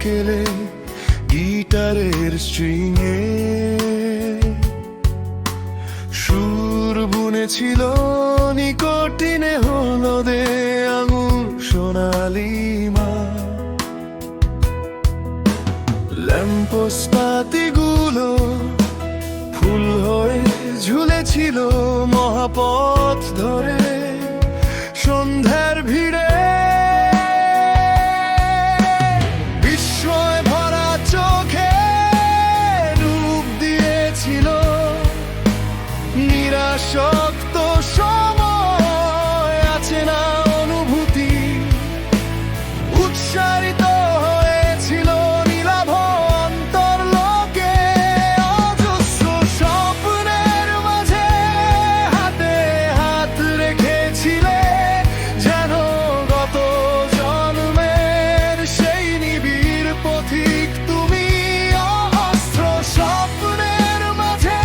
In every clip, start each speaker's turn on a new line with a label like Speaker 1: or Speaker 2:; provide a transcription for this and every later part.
Speaker 1: বিকেলে গিটারের স্ট্রিংয়ে সুর বুনেছিল নিকটিনে হলদে আঙুর সোনালি মা। ল্যাম্পোস্ট পাতিগুলো ফুল হয়ে ঝুলেছিল মহাপথ ধরে সন্ধ্যার ভিড়ে। বিস্ময় ভরা চোখে রূপ দিয়েছিল নিরাসক্ত সময় আছে না অনুভূতি। উৎসারিত হয়েছিল নীলাভ অন্তরলোকে অজস্র স্বপ্নের মাঝে হাতে হাত রেখেছিলে যেন গত জন্মের সেই নিবিড় পথিক তুমি। অস্ত্র স্বপ্নের মাঝে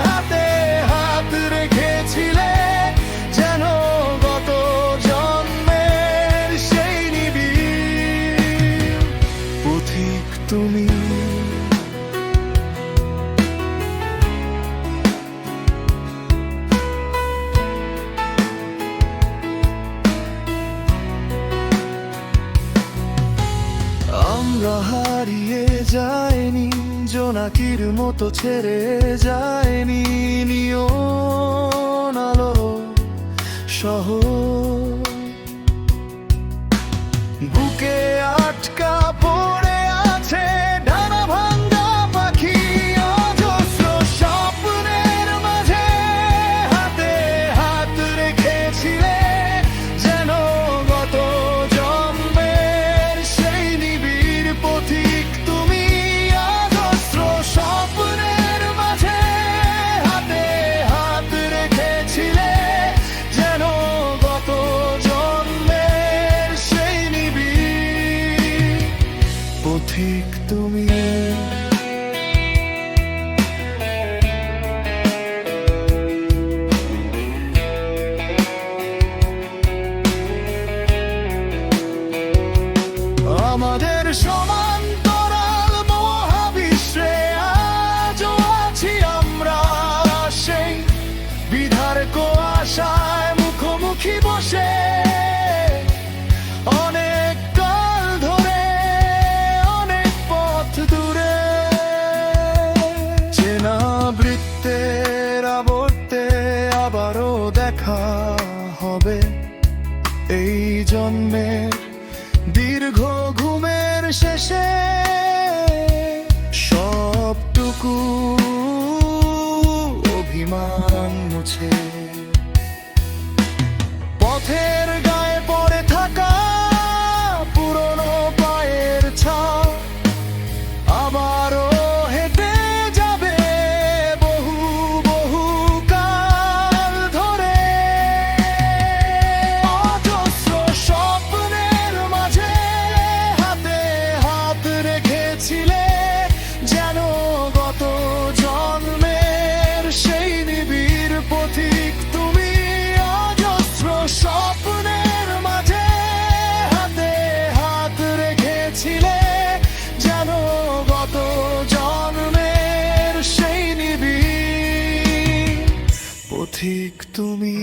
Speaker 1: হাতে হাত রেখেছিলে যেন গত জন্মের সেই নিবিড় পথিক তুমি। আমরা হারিয়ে যাইনি, জোনাকির মতো ছেড়ে যায়নি নিয়ন আলো শহর। বুকে আটকা পড়ে আছে ডানা ভাঙ্গা পাখি অজস্র স্বপ্নের মাঝে হাতে হাত রেখেছিলে যেন গত জন্মের সেই নিবিড় পথিক তুমি। অজস্র স্বপ্নের মাঝে হাতে হাত রেখেছিলে যেন গত জন্মের সেই নিবিড় পথিক তুমি। আমাদের সমান্তরাল মহাবিশ্বে আজও আছি আমরা সেই বিধার কুয়াশায় মুখোমুখি বসে। অনেক কাল ধরে অনেক পথ দূরে চেনা বৃত্তের আবর্তে আবারও দেখা হবে এই জন্মের দীর্ঘ ঘুমের শেষে। সবটুকু অভিমান মুছে পথের গায়ে পড়ে থাকা পুরনো পায়ের ছাপ আবারও হেঁটে যাবে বহু বহু কাল ধরে। অজস্র স্বপ্নের মাঝে হাতে হাত রেখেছিলে যেন গত জন্মের সেই নিবিড় পথিক তুমি। অজস্র স্বপ্নের মাঝে হাতে হাত রেখেছিলে যেন গত জন্মের সেই নিবিড় পথিক তুমি।